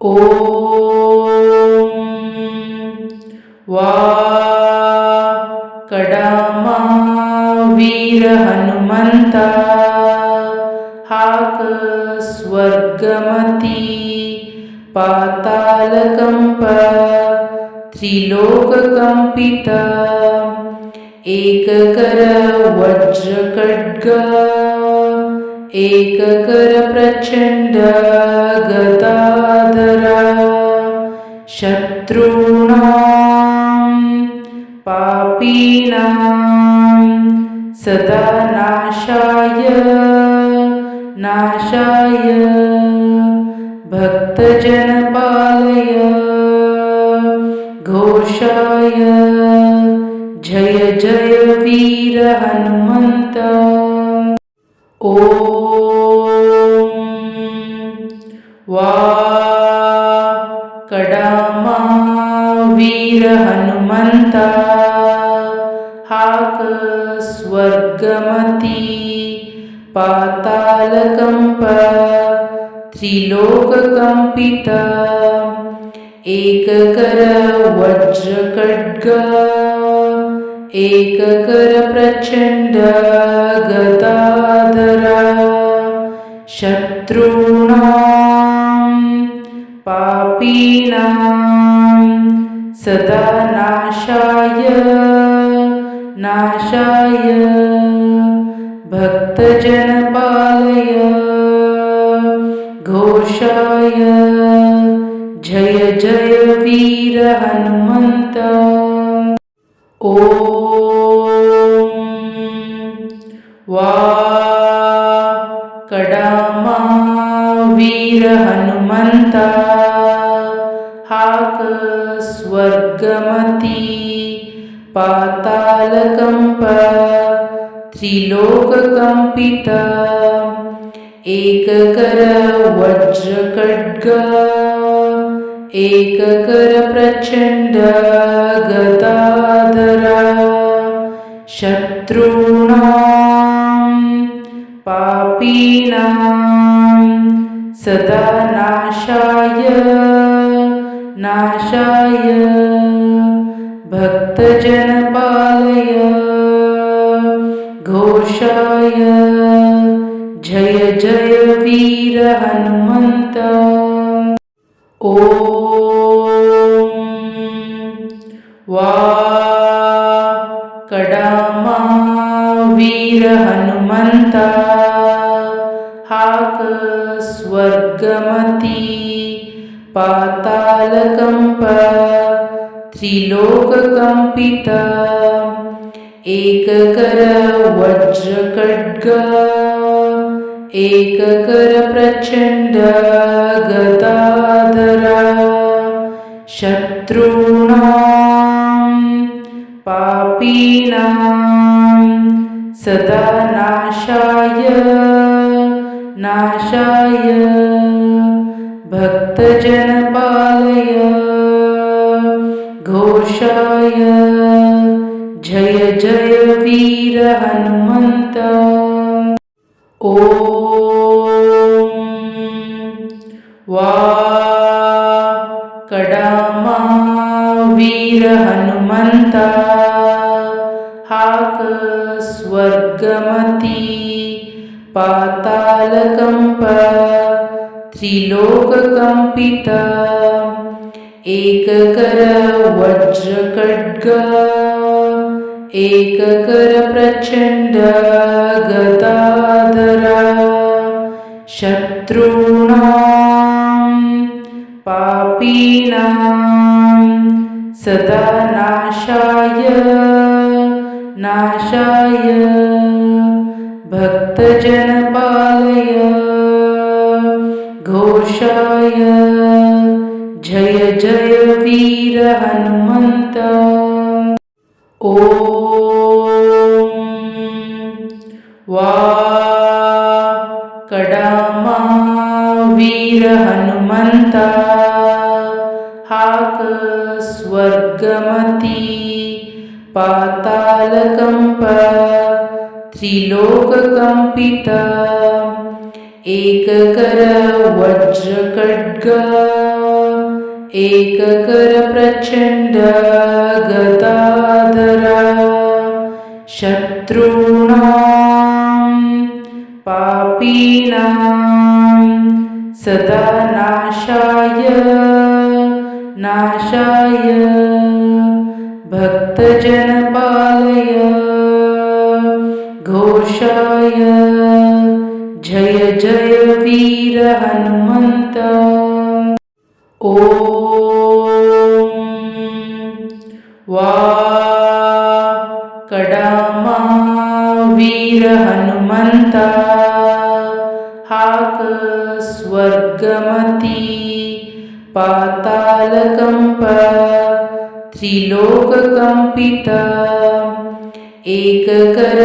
ಓಂ ವಾ ಕಡಮ ವೀರ ಹನುಮಂತ ಹಾಕ ಸ್ವರ್ಗಮತಿ ಪಾತಾಳ ಕಂಪ ತ್ರಿಲೋಕ ಕಂಪಿತ ಏಕಕರ ವಜ್ರ ಖಡ್ಗ ಏಕಕರ ಪ್ರಚಂಡ ಗದಾಧರ ಶತ್ರುಣಾಂ ಪಾಪೀನಾಂ ಸದಾ ನಾಶಾಯ ಭಕ್ತಜನ ಪಾಲಯ ಘೋಷಾಯ ಜಯ ಜಯ ವೀರ ಹನುಮಂತ. ಓಂ ವಾ ಕಡಮ ವೀರ ಹನುಮಂತ ಹಾಕ ಸ್ವರ್ಗಮತಿ ಪಾತಾಳ ಕಂಪ ತ್ರಿಲೋಕ ಕಂಪಿತ ಏಕಕರ ವಜ್ರ ಖಡ್ಗ ಏಕಕರ ಪ್ರಚಂಡ ಗದಾಧರ ಶತ್ರುಣಾಂ ಪಾಪೀನಾಂ ಸದಾ ನಾಶಾಯ ಭಕ್ತಜನ ಪಾಲಯ ಘೋಷಾಯ ಜಯ ಜಯ ವೀರ ಹನುಮಂತ. ಓಂ ವಾ ಕಡಮ ವೀರ ಹನುಮಂತ ಹಾಕ ಸ್ವರ್ಗಮತಿ ಪಾತಾಳ ಕಂಪ ತ್ರಿಲೋಕ ಕಂಪಿತ ಏಕಕರ ವಜ್ರ ಖಡ್ಗ ಏಕಕರ ಪ್ರಚಂಡ ಗದಾಧರ ಶತ್ರುಣಾಂ ಪಾಪೀನಾಂ ಸದಾ ನಾಶಾಯ ಭಕ್ತಜನ ಪಾಲಯ ಘೋಷಾಯ ಜಯ ಜಯ ವೀರ ಹನುಮಂತ. ಓಂ ವಾ ಕಡಮ ವೀರ ಹನುಮಂತ ಹಾಕ ಸ್ವರ್ಗಮತಿ ಪಾತಾಳ ಕಂಪ ತ್ರಿಲೋಕ ಕಂಪಿತ ಏಕಕರ ವಜ್ರ ಖಡ್ಗ ಏಕಕರ ಪ್ರಚಂಡ ಗದಾಧರ ಶತ್ರುಣಾಂ ಪಾಪೀನಾಂ ಸದಾ ನಾಶಾಯ ಭಕ್ತಜನ ಪಾಲಯ ಘೋಷಾಯ ಜಯ ಜಯ ವೀರ ಹನುಮಂತ. ಓಂ ವಾ ಕಡಮ ವೀರ ಹನುಮಂತ ಹಾಕ ಸ್ವರ್ಗಮತಿ ಪಾತಾಳ ಕಂಪ ತ್ರಿಲೋಕ ಕಂಪಿತ ಏಕಕರ ವಜ್ರ ಖಡ್ಗ ಏಕಕರ ಪ್ರಚಂಡ ಗದಾಧರ ಶತ್ರುಣಾಂ ಪಾಪೀನಾಂ ಸದಾ ನಾಶಾಯ ಭಕ್ತಜನ ಪಾಲಯ ಘೋಷಾಯ ಜಯ ಜಯ ವೀರ ಹನುಮಂತ. ಓಂ ವಾ ಕಡಮ ವೀರ ಹನುಮಂತ ಹಾಕ ಸ್ವರ್ಗಮತಿ ಪಾತಾಳ ಕಂಪ ತ್ರಿಲೋಕ ಕಂಪಿತ ಏಕಕರ ವಜ್ರ ಖಡ್ಗ एककर प्रचण्ड गदाधर शत्रूणां पापीनां सदा नाशाय भक्तजनपालय घोषाय जय जय वीर हनुमन्त। ॐ कडामा वीर हनुमन्त हाक स्वर्गमति पातालकंप त्रिलोककंपित एककर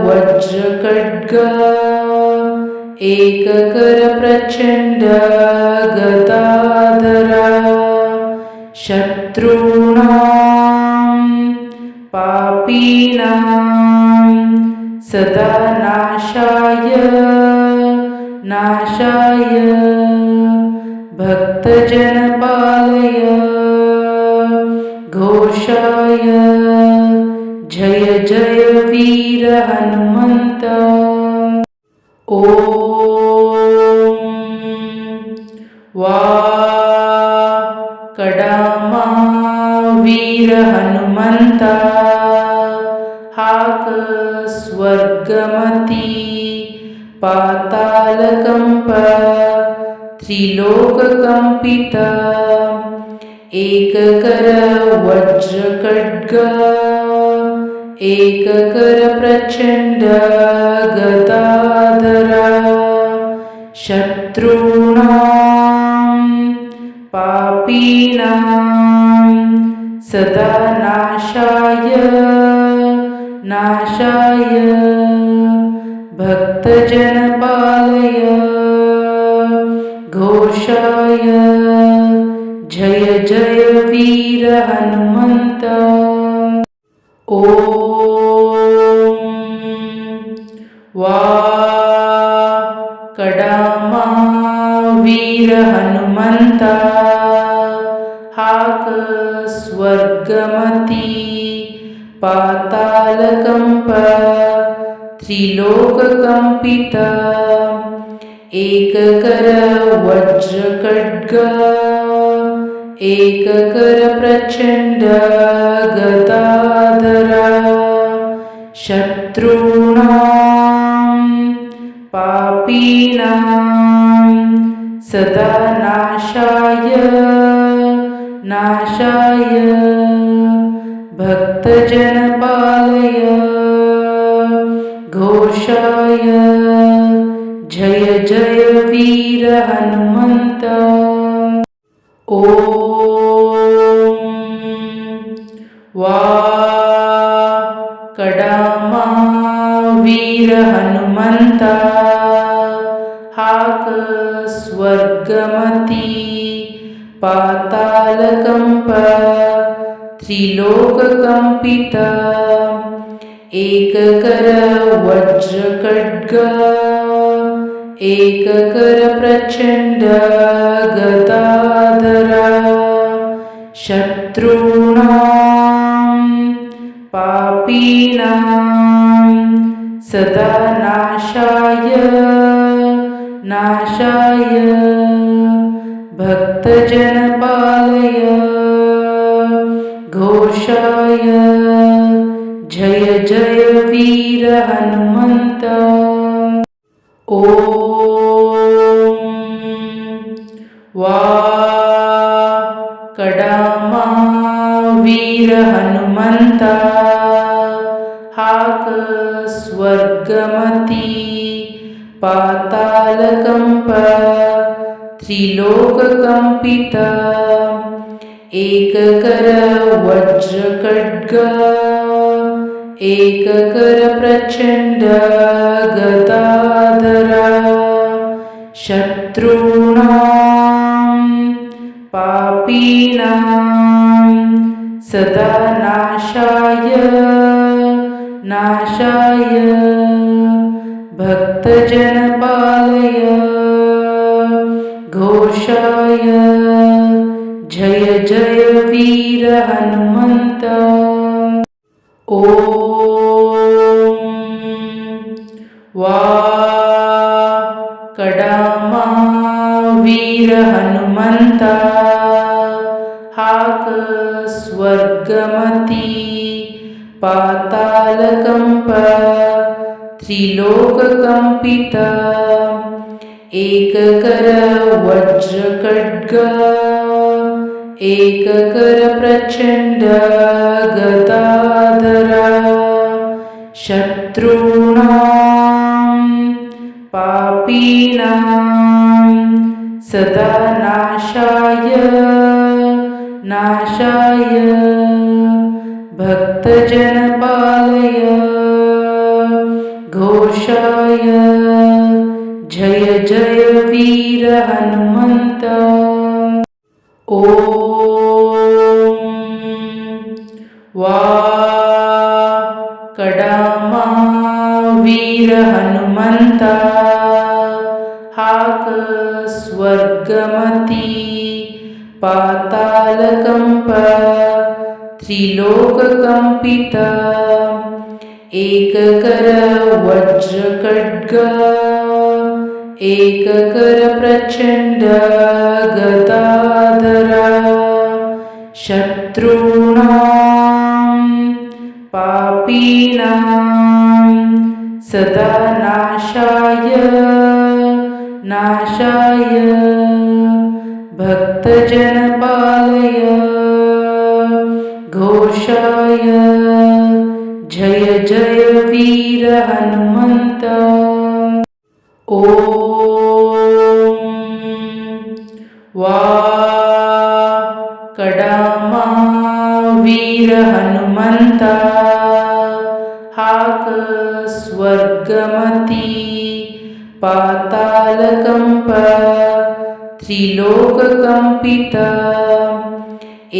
वज्रखड्ग एककर प्रचण्ड गदाधर शत्रूणां पापीनां सदा नाशाय भक्तजनपालय घोषाय जय जय वीर हनुमन्त। ॐ कडामा वीर हनुमन्त हाक स्वर्गमति पातालकंप त्रिलोककंपित एककर वज्रखड्ग एककर प्रचण्ड गदाधर शत्रूणां पापीनां सदा नाशाय भक्तजनपालय घोषाय जय जय वीर हनुमन्त। ॐ कडामा वीर हनुमन्त हाक स्वर्गमति पातालकंप त्रिलोककंपित एककर वज्रखड्ग एककर प्रचण्ड गदाधर शत्रूणां पापीनां सदा नाशाय भक्तजनपालय घोषाय जय जय वीर हनुमन्त। ॐ कडामा वीर हनुमन्त हाक स्वर्गमति पातालकंप त्रिलोककंपित एककर वज्रखड्ग एककर प्रचण्ड गदाधर शत्रूणां पापीनां सदा नाशाय भक्तजनपालय घोषाय जय जय वीर हनुमन्त। ॐ कडामा वीर हनुमन्त हाक स्वर्गमति पातालकंप त्रिलोककंपित एककर वज्रखड्ग एककर प्रचण्ड गदाधर शत्रूणां पापीनां सदा नाशाय भक्तजनपालय घोषाय जय जय जय वीर हनुमन्त। ॐ वाकडमा वीर हनुमन्त। हाक स्वर्गमति पातालकंप त्रिलोककंपित। एककर वज्रखड्ग एककर प्रचंड गदाधर। शत्रूणां पापीनां सदा नाशाय भक्तजन पालय। घोषाय जय जय वीर हनुमन्त। ॐ वाकडमा वीर हनुमन्त। हाक स्वर्गमति पातालकंप त्रिलोककंपित। एककर वज्रखड्ग एककर प्रचंड गदाधर। शत्रूणां पापीनां सदा नाशाय भक्तजन पालय। घोषाय जय जय वीर हनुमन्त। ॐ वाकडमा वीर हनुमन्त। हाक स्वर्गमति पातालकंप त्रिलोककंपित।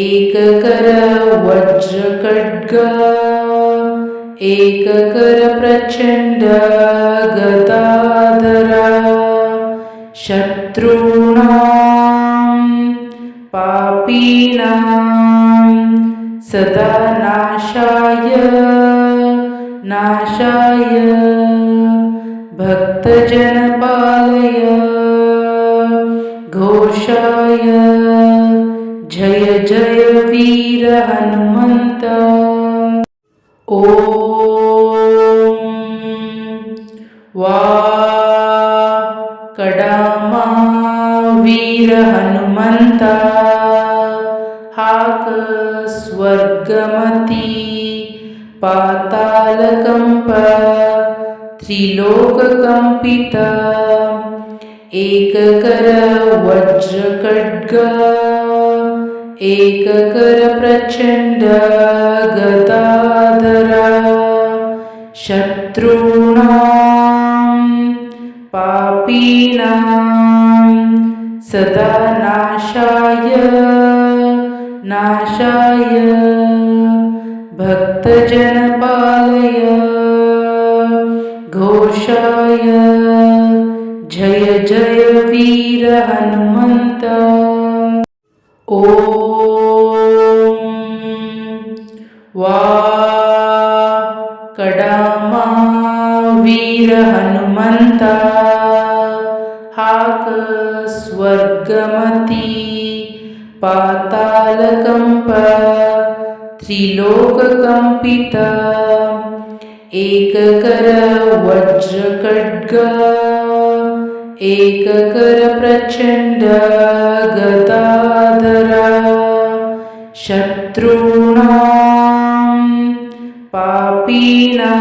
एककर वज्रखड्ग एककर प्रचंड गदाधर। शत्रूणां पापीनां सदा नाशाय भक्तजन पालय। घोषाय जय जय वीर हनुमन्त। ॐ वाकडमा वीर हनुमन्त। हाक स्वर्गमति पातालकंप त्रिलोककंपित। एककर वज्रखड्ग एककर प्रचंड गदाधर। शत्रूणां पापीनां सदा नाशाय भक्तजन पालय। घोषाय जय जय वीर हनुमन्त। ॐ वाकडमा वीर हनुमन्त। हाक स्वर्गमति पातालकंप त्रिलोककंपित। एककर वज्रखड्ग एककर प्रचंड गदाधर। शत्रूणां पापीनां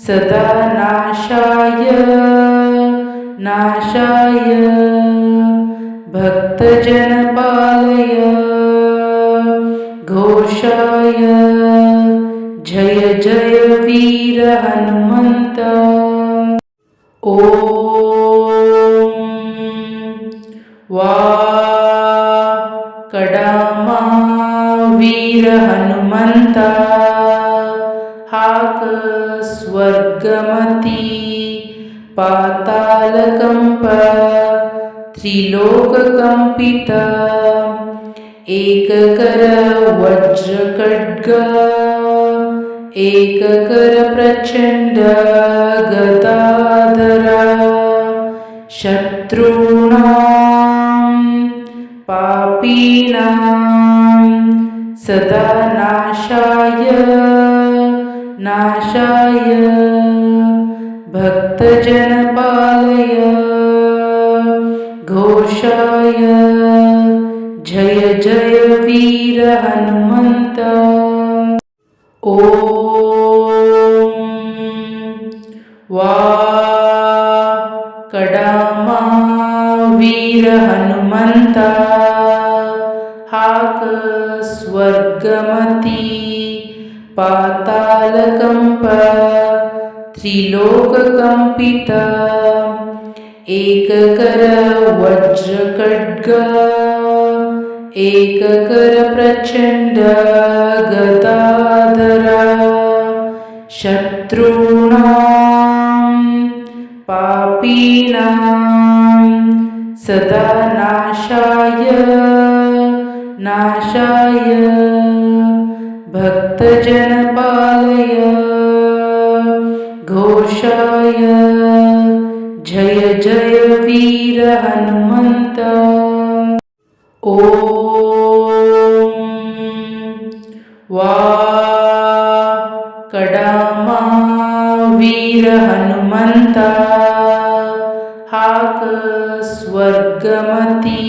सदा नाशाय भक्तजन पालय। घोषाय जय जय वीर हनुमन्त। ॐ वाकडमा वीर हनुमन्त। हाक स्वर्गमति पातालकंप त्रिलोककंपित। एककर वज्रखड्ग एककर प्रचण्ड गदाधरा शत्रूणां पापीनां सदा नाशाय भक्तजनपालय घोषाय जय जय वीर हनुमन्त। ॐ कडामा वीर हनुमन्त हाक स्वर्गमति पातालकंप त्रिलोककंपित एककर वज्रखड्ग एककर प्रचण्ड गदाधरा शत्रूणां पापीनां सदा नाशाय भक्तजनपालय घोषाय जय जय वीर हनुमन्त। ॐ कडामा वीर हनुमन्त हाक स्वर्गमति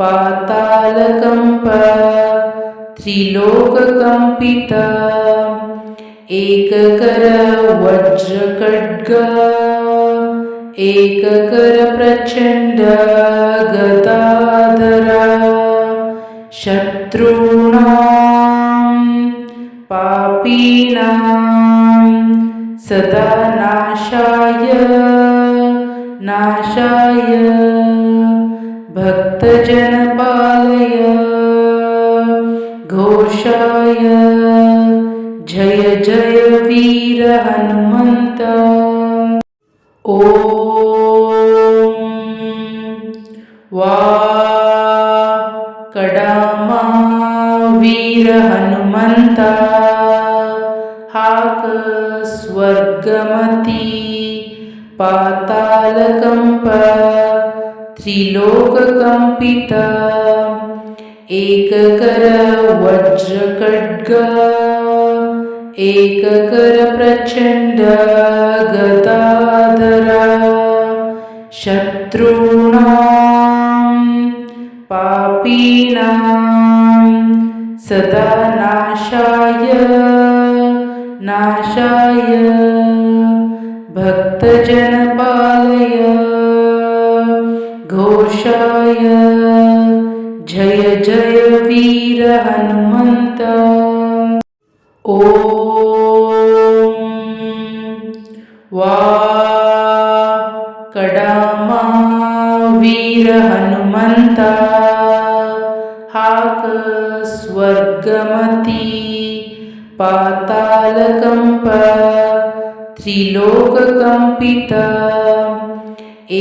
पातालकंप त्रिलोककंपित एककर वज्रखड्ग एककर प्रचण्ड गदाधरा शत्रूणां पापीनां सदा नाशाय भक्तजनपालय घोषाय जय जय वीर हनुमन्त। ॐ कडामा वीर हनुमन्त हाक स्वर्गमति पातालकंप त्रिलोककंपित एककर वज्रखड्ग एककर प्रचण्ड गदाधरा शत्रूणां पापीनां सदा नाशाय भक्तजनपालय घोषाय जय जय वीर हनुमन्त। ॐ कडामा वीर हनुमन्त हाक स्वर्गमति पातालकंप त्रिलोककंपित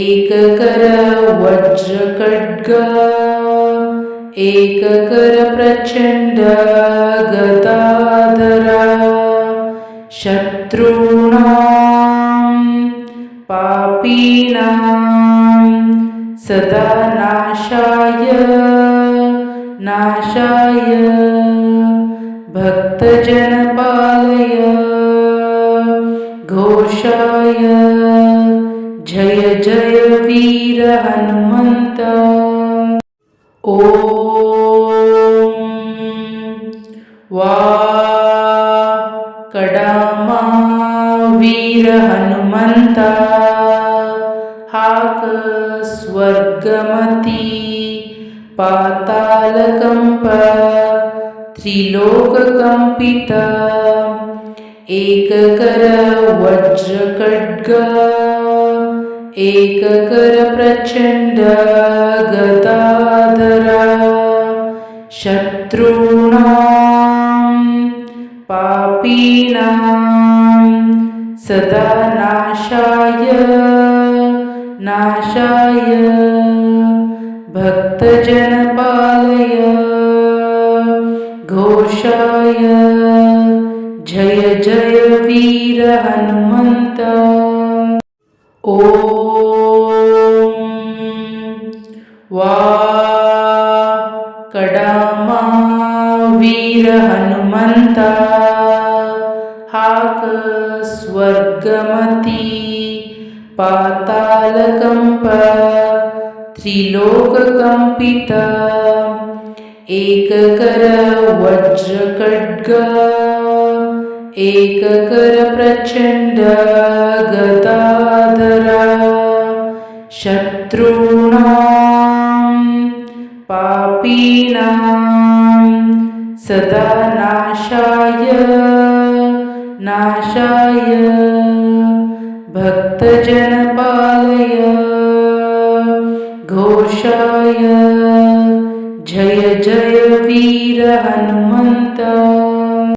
एककर वज्रखड्ग एककर प्रचण्ड गदाधरा शत्रूणां पापीनां सदा नाशाय भक्तजनपालय घोषाय जय जय वीर हनुमन्त। ॐ कडामा वीर हनुमन्त हाक स्वर्गमति पातालकंप त्रिलोककंपित एककर वज्रखड्ग एककर प्रचण्ड गदाधरा शत्रूणां पापीनां सदा नाशाय भक्त भक्तजनपालय घोषाय जय जय वीर हनुमन्त। ॐ कडामा वीर हनुमंत हाक स्वर्गमती पातालकंप त्रिलोककंपित एककर वज्रखड्ग एककर प्रचंड गदाधरा शत्रूणां पापीनां सदा नाशाय भक्तजनपालय घोषाय जय जय वीर हनुमन्त।